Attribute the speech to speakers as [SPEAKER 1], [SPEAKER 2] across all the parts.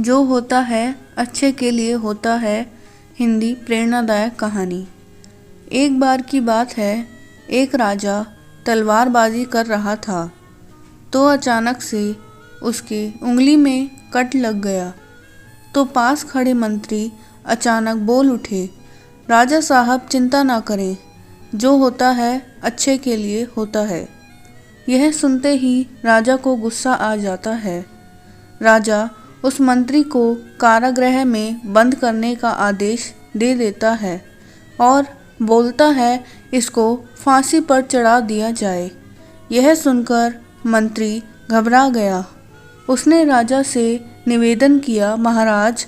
[SPEAKER 1] जो होता है अच्छे के लिए होता है। हिंदी प्रेरणादायक कहानी। एक बार की बात है, एक राजा तलवारबाजी कर रहा था तो अचानक से उसके उंगली में कट लग गया। तो पास खड़े मंत्री अचानक बोल उठे, राजा साहब चिंता ना करें, जो होता है अच्छे के लिए होता है। यह सुनते ही राजा को गुस्सा आ जाता है। राजा उस मंत्री को कारागृह में बंद करने का आदेश दे देता है और बोलता है इसको फांसी पर चढ़ा दिया जाए। यह सुनकर मंत्री घबरा गया। उसने राजा से निवेदन किया, महाराज,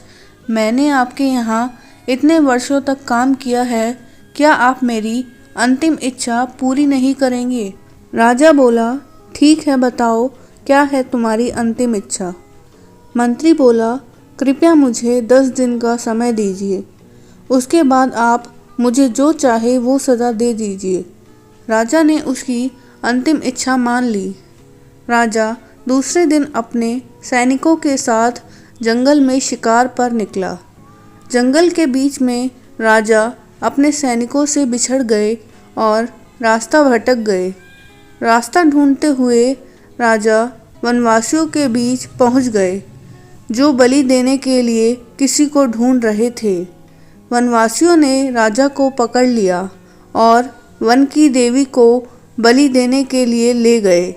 [SPEAKER 1] मैंने आपके यहाँ इतने वर्षों तक काम किया है, क्या आप मेरी अंतिम इच्छा पूरी नहीं करेंगे? राजा बोला, ठीक है, बताओ क्या है तुम्हारी अंतिम इच्छा? मंत्री बोला, कृपया मुझे 10 दिन का समय दीजिए, उसके बाद आप मुझे जो चाहे वो सज़ा दे दीजिए। राजा ने उसकी अंतिम इच्छा मान ली। राजा दूसरे दिन अपने सैनिकों के साथ जंगल में शिकार पर निकला। जंगल के बीच में राजा अपने सैनिकों से बिछड़ गए और रास्ता भटक गए। रास्ता ढूंढते हुए राजा वनवासियों के बीच पहुंच गए, जो बलि देने के लिए किसी को ढूंढ रहे थे। वनवासियों ने राजा को पकड़ लिया और वन की देवी को बलि देने के लिए ले गए।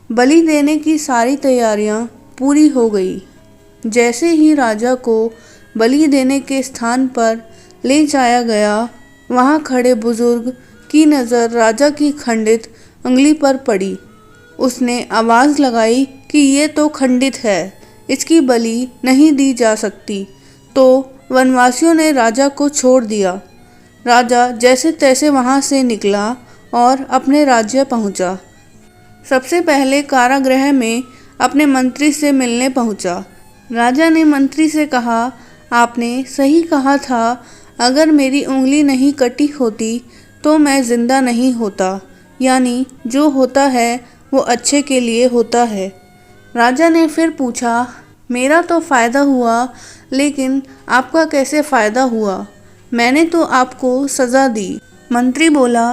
[SPEAKER 1] बलि देने की सारी तैयारियां पूरी हो गई। जैसे ही राजा को बलि देने के स्थान पर ले जाया गया, वहां खड़े बुजुर्ग की नज़र राजा की खंडित उंगली पर पड़ी। उसने आवाज़ लगाई कि ये तो खंडित है, इसकी बलि नहीं दी जा सकती। तो वनवासियों ने राजा को छोड़ दिया। राजा जैसे तैसे वहां से निकला और अपने राज्य पहुंचा। सबसे पहले कारागृह में अपने मंत्री से मिलने पहुंचा। राजा ने मंत्री से कहा, आपने सही कहा था, अगर मेरी उंगली नहीं कटी होती तो मैं जिंदा नहीं होता। यानी जो होता है वो अच्छे के लिए होता है। राजा ने फिर पूछा, मेरा तो फ़ायदा हुआ, लेकिन आपका कैसे फ़ायदा हुआ? मैंने तो आपको सज़ा दी। मंत्री बोला,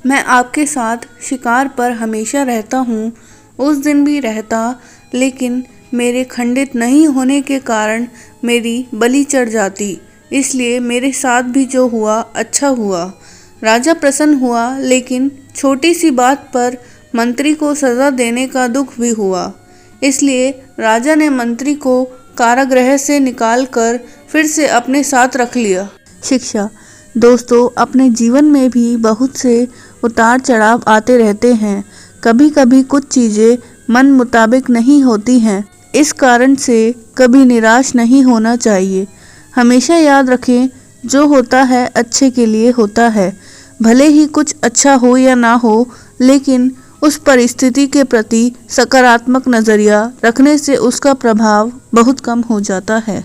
[SPEAKER 1] मैं आपके साथ शिकार पर हमेशा रहता हूँ, उस दिन भी रहता, लेकिन मेरे खंडित नहीं होने के कारण मेरी बलि चढ़ जाती, इसलिए मेरे साथ भी जो हुआ अच्छा हुआ। राजा प्रसन्न हुआ, लेकिन छोटी सी बात पर मंत्री को सज़ा देने का दुख भी हुआ। इसलिए राजा ने मंत्री को कारागृह से निकालकर फिर से अपने साथ रख लिया। शिक्षा। दोस्तों, अपने जीवन में भी बहुत से उतार चढ़ाव आते रहते हैं। कभी कभी कुछ चीज़ें मन मुताबिक नहीं होती हैं। इस कारण से कभी निराश नहीं होना चाहिए। हमेशा याद रखें, जो होता है अच्छे के लिए होता है। भले ही कुछ अच्छा हो या ना हो, लेकिन उस परिस्थिति के प्रति सकारात्मक नज़रिया रखने से उसका प्रभाव बहुत कम हो जाता है।